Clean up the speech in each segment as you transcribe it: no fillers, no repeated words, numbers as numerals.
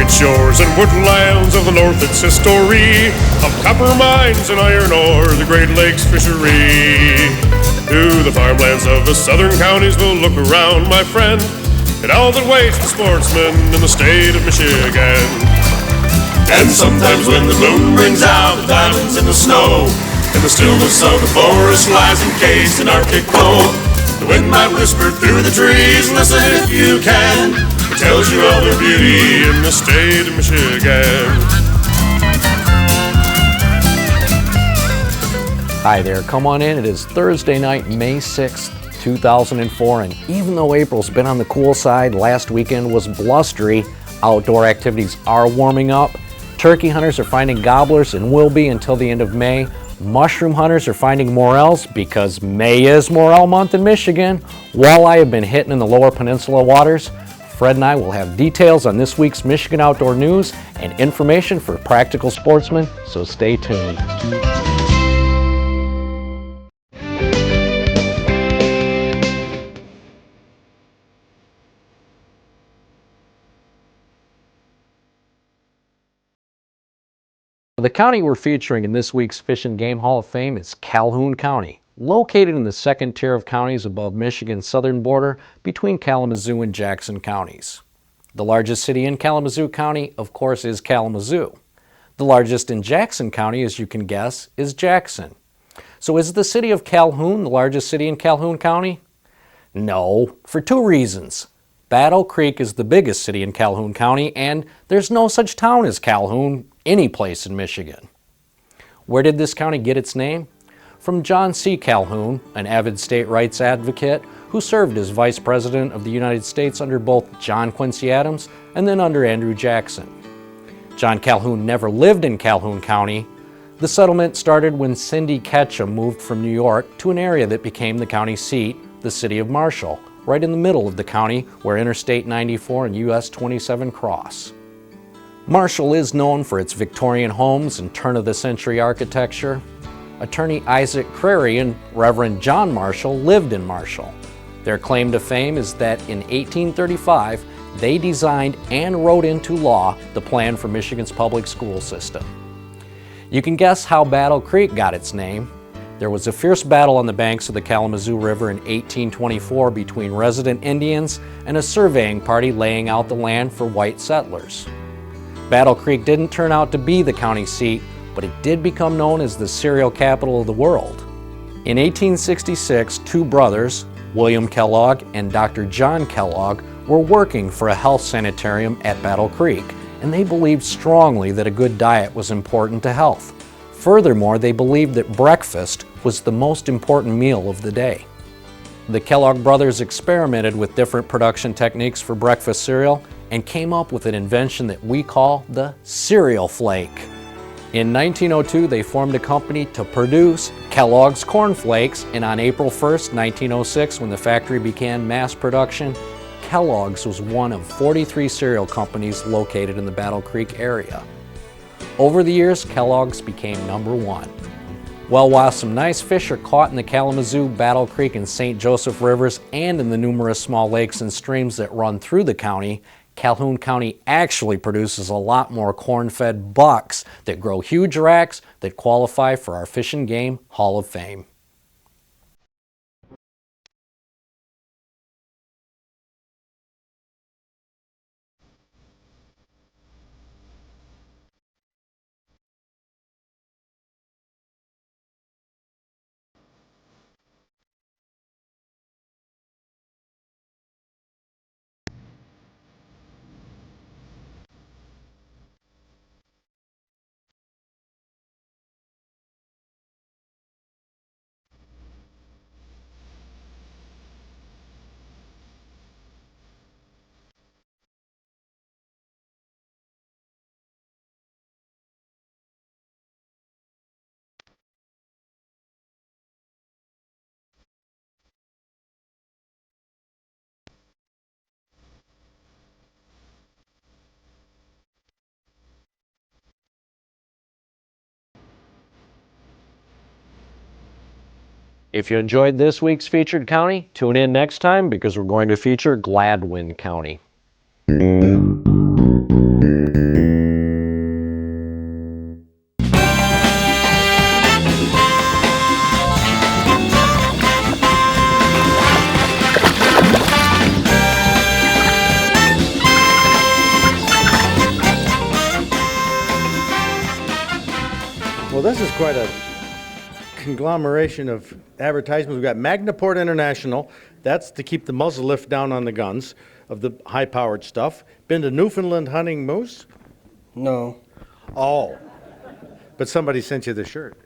Rugged shores and woodlands of the north, its history of copper mines and iron ore, the Great Lakes fishery. To the farmlands of the southern counties we'll look around, my friend, and all that waits the sportsman in the state of Michigan. And sometimes when the moon brings out the diamonds in the snow, and the stillness of the forest lies encased in Arctic cold, the wind might whisper through the trees, listen if you can, it tells you all their beauty in the state of Michigan. Hi there, come on in. It is Thursday night, May 6th, 2004, and even though April's been on the cool side, last weekend was blustery, outdoor activities are warming up. Turkey hunters are finding gobblers and will be until the end of May. Mushroom hunters are finding morels because May is Morel month in Michigan. Walleye have been hitting in the lower peninsula waters. Fred and I will have details on this week's Michigan outdoor news and information for practical sportsmen, so stay tuned. The county we're featuring in this week's Fish and Game Hall of Fame is Calhoun County, located in the second tier of counties above Michigan's southern border between Kalamazoo and Jackson counties. The largest city in Kalamazoo County, of course, is Kalamazoo. The largest in Jackson County, as you can guess, is Jackson. So is the city of Calhoun the largest city in Calhoun County? No, for two reasons. Battle Creek is the biggest city in Calhoun County, and there's no such town as Calhoun any place in Michigan. Where did this county get its name? From John C. Calhoun, an avid state rights advocate who served as Vice President of the United States under both John Quincy Adams and then under Andrew Jackson. John Calhoun never lived in Calhoun County. The settlement started when Cindy Ketchum moved from New York to an area that became the county seat, the city of Marshall, right in the middle of the county where Interstate 94 and US 27 cross. Marshall is known for its Victorian homes and turn-of-the-century architecture. Attorney Isaac Crary and Reverend John Marshall lived in Marshall. Their claim to fame is that in 1835, they designed and wrote into law the plan for Michigan's public school system. You can guess how Battle Creek got its name. There was a fierce battle on the banks of the Kalamazoo River in 1824 between resident Indians and a surveying party laying out the land for white settlers. Battle Creek didn't turn out to be the county seat, but it did become known as the cereal capital of the world. In 1866, two brothers, William Kellogg and Dr. John Kellogg, were working for a health sanitarium at Battle Creek, and they believed strongly that a good diet was important to health. Furthermore, they believed that breakfast was the most important meal of the day. The Kellogg brothers experimented with different production techniques for breakfast cereal and came up with an invention that we call the cereal flake. In 1902, they formed a company to produce Kellogg's Corn Flakes, and on April 1st, 1906, when the factory began mass production, Kellogg's was one of 43 cereal companies located in the Battle Creek area. Over the years, Kellogg's became #1. Well, while some nice fish are caught in the Kalamazoo, Battle Creek, and St. Joseph rivers and in the numerous small lakes and streams that run through the county, Calhoun County actually produces a lot more corn-fed bucks that grow huge racks that qualify for our Fish and Game Hall of Fame. If you enjoyed this week's featured county, tune in next time because we're going to feature Gladwin County. quite a conglomeration of advertisements. We've got Magnaport International. That's to keep the muzzle lift down on the guns of the high-powered stuff. Been to Newfoundland hunting moose? No. Oh. But somebody sent you the shirt.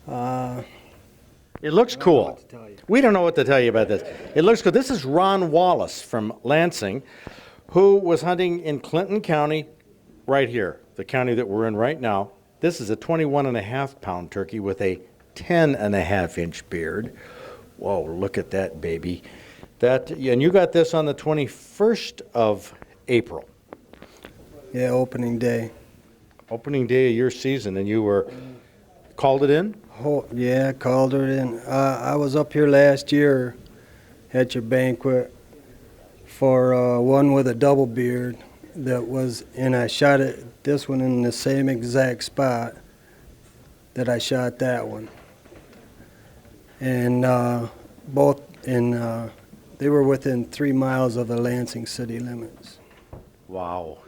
It looks cool. what to tell you. We don't know what to tell you about this. It looks cool. This is Ron Wallace from Lansing, who was hunting in Clinton County, right here, the county that we're in right now. This is a 21.5-pound turkey with a 10.5-inch beard. Whoa, look at that, baby. And you got this on the 21st of April, Yeah, opening day. opening day of your season, and you called it in? Oh, yeah, called her in. I was up here last year at your banquet for one with a double beard and I shot this one in the same exact spot that I shot that one. And they were within 3 miles of the Lansing city limits. Wow.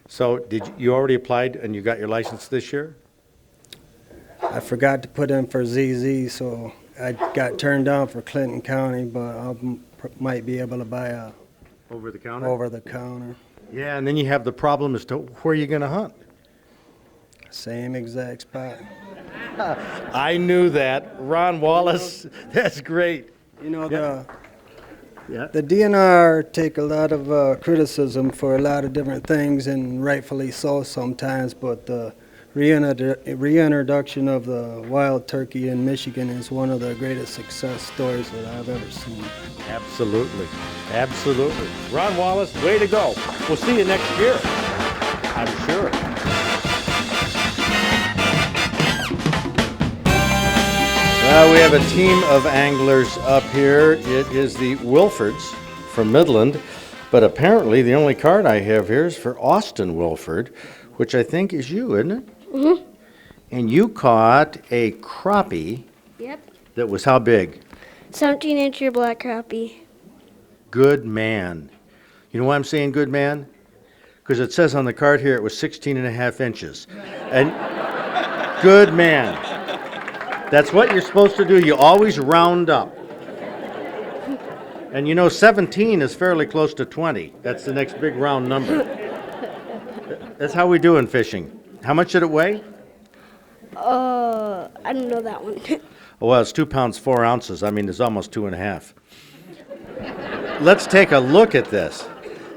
So you already applied and you got your license this year? I forgot to put in for ZZ, so I got turned down for Clinton County, but I might be able to buy a Over the counter? over the counter. Yeah, and then you have the problem as to where you're going to hunt. Same exact spot. I knew that. Ron Wallace, that's great. You know, Yeah. the DNR take a lot of criticism for a lot of different things, and rightfully so sometimes, but the reintroduction of the wild turkey in Michigan is one of the greatest success stories that I've ever seen. Absolutely. Absolutely. Ron Wallace, way to go. We'll see you next year, I'm sure. We have a team of anglers up here. It is the Wilfords from Midland, but apparently the only card I have here is for Austin Wilford, which I think is you, isn't it? Mm-hmm. And you caught a crappie Yep. that was how big? 17-incher black crappie. Good man. You know why I'm saying good man? Because it says on the card here it was 16.5 inches. And good man. That's what you're supposed to do. You always round up. And you know 17 is fairly close to 20. That's the next big round number. That's how we do in fishing. How much did it weigh? I don't know that one. Well, it's 2 pounds 4 ounces. I mean, it's almost 2.5. Let's take a look at this.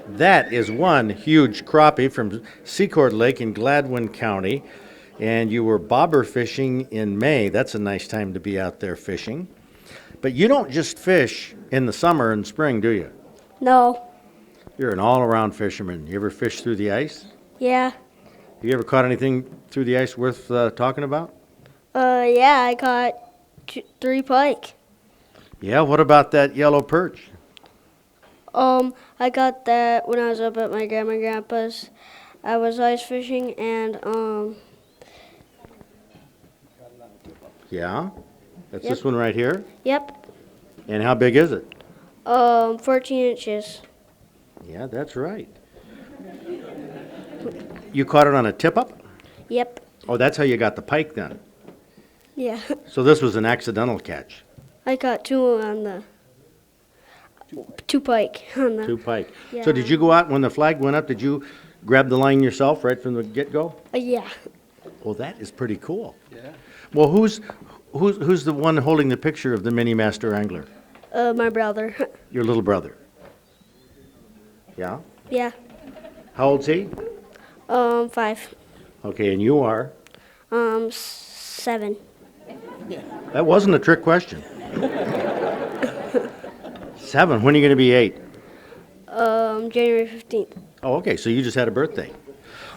That is one huge crappie from Secord Lake in Gladwin County. And you were bobber fishing in May. That's a nice time to be out there fishing. But you don't just fish in the summer and spring, do you? No. You're an all-around fisherman. You ever fish through the ice? Yeah. You ever caught anything through the ice worth talking about? Yeah, I caught 3 pike. Yeah, what about that yellow perch? I got that when I was up at my grandma and grandpa's. I was ice fishing and, Yeah? That's Yep. this one right here? yep, And how big is it? 14 inches. Yeah, that's right. You caught it on a tip-up? Yep. Oh, that's how you got the pike then. Yeah. So this was an accidental catch. I caught 2 on the, 2 pike on the. 2 pike. Yeah. So did you go out when the flag went up, did you grab the line yourself right from the get-go? Yeah. Well, that is pretty cool. Yeah. Well, who's the one holding the picture of the mini master angler? My brother. Your little brother. Yeah? Yeah. How old's he? 5. Okay, and you are? 7. That wasn't a trick question. 7. When are you going to be 8? January 15th. Oh, okay, so you just had a birthday.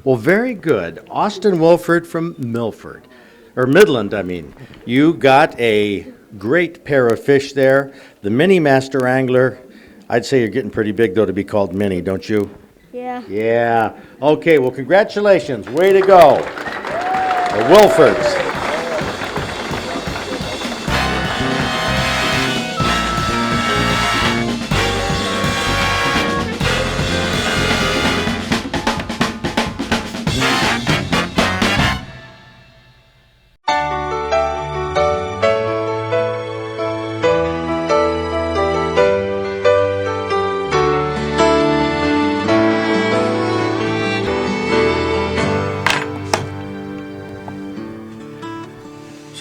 Well, very good. Austin Wilford from Midland, I mean. You got a great pair of fish there. The mini master angler, I'd say you're getting pretty big, though, to be called mini, don't you? Yeah. Yeah. Okay, well, congratulations. Way to go. The Wilfords.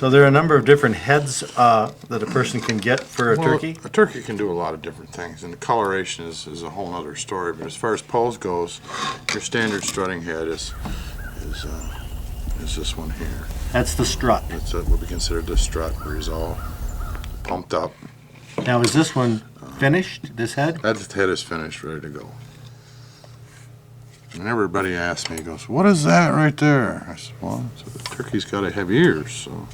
So there are a number of different heads that a person can get for a Well, turkey? A turkey can do a lot of different things, and the coloration is a whole other story. But as far as pose goes, your standard strutting head is this one here. That's the strut. That's what we consider the strut, where he's all pumped up. Now, is this one finished, this head? That head is finished, ready to go. And everybody asks me, goes, "What is that right there?" I said, "Well, the turkey's got to have ears, so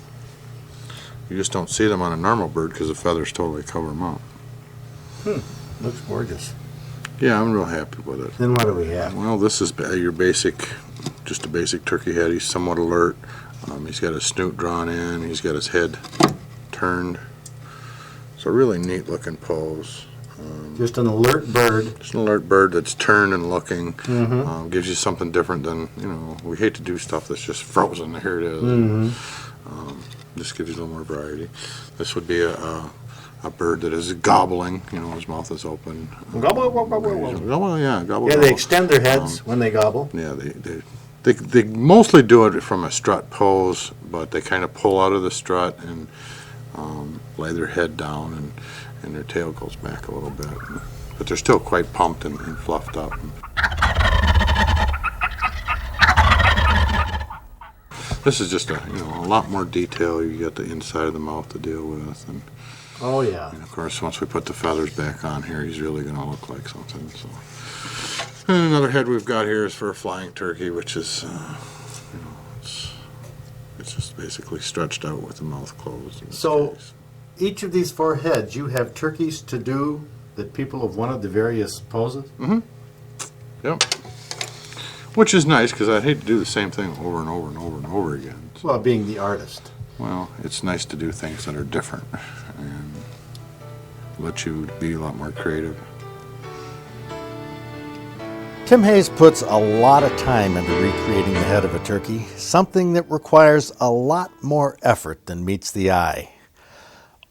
you just don't see them on a normal bird because the feathers totally cover them up." Looks gorgeous. Yeah, I'm real happy with it. Then what do we have? Well, this is your basic, just a basic turkey head. He's somewhat alert. He's got his snoot drawn in. He's got his head turned. It's a really neat looking pose. Just an alert bird. Just an alert bird that's turned and looking. Gives you something different than, we hate to do stuff that's just frozen. Here it is. This gives you a little more variety. This would be a bird that is gobbling. His mouth is open. Gobble, gobble, gobble. Gobble, yeah, gobble. Yeah, gobble. they extend their heads when they gobble. Yeah, they mostly do it from a strut pose, but they kind of pull out of the strut and lay their head down, and their tail goes back a little bit. But they're still quite pumped and fluffed up. This is just a lot more detail. You got the inside of the mouth to deal with, and Oh, yeah. of course, once we put the feathers back on here, he's really going to look like something. So, and another head we've got here is for a flying turkey, which is, it's just basically stretched out with the mouth closed. in this So- case. Each of these 4 heads, you have turkeys to do that people have wanted the various poses? Yep. Which is nice, because I'd hate to do the same thing over and over and over and over again. So, Well, being the artist. well, it's nice to do things that are different and let you be a lot more creative. Tim Hayes puts a lot of time into recreating the head of a turkey, something that requires a lot more effort than meets the eye.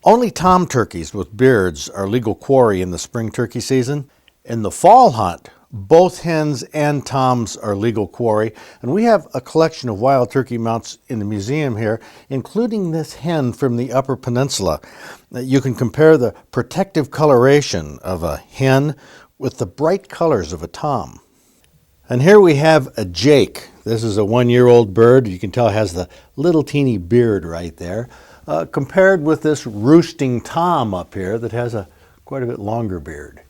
Only tom turkeys with beards are legal quarry in the spring turkey season. In the fall hunt, both hens and toms are legal quarry, and we have a collection of wild turkey mounts in the museum here, including this hen from the Upper Peninsula. You can compare the protective coloration of a hen with the bright colors of a tom. And here we have a Jake. This is a 1-year-old bird. You can tell it has the little teeny beard right there, compared with this roosting tom up here that has quite a bit longer beard.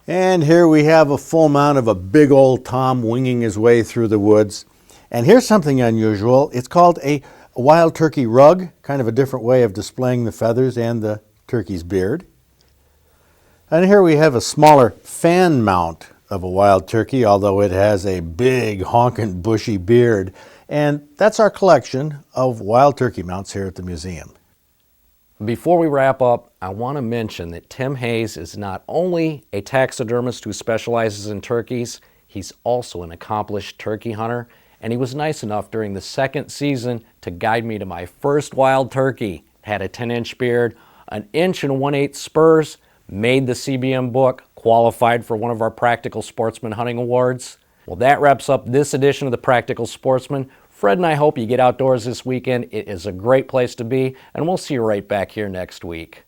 And here we have a full mount of a big old tom winging his way through the woods. And here's something unusual. It's called a wild turkey rug, kind of a different way of displaying the feathers and the turkey's beard. And here we have a smaller fan mount of a wild turkey, although it has a big honking bushy beard. And that's our collection of wild turkey mounts here at the museum. Before we wrap up, I want to mention that Tim Hayes is not only a taxidermist who specializes in turkeys, he's also an accomplished turkey hunter, and he was nice enough during the second season to guide me to my first wild turkey. It had a 10-inch beard, an 1 1/8 spurs, made the CBM book, qualified for one of our Practical Sportsman Hunting Awards. Well, that wraps up this edition of the Practical Sportsman. Fred and I hope you get outdoors this weekend. It is a great place to be, and we'll see you right back here next week.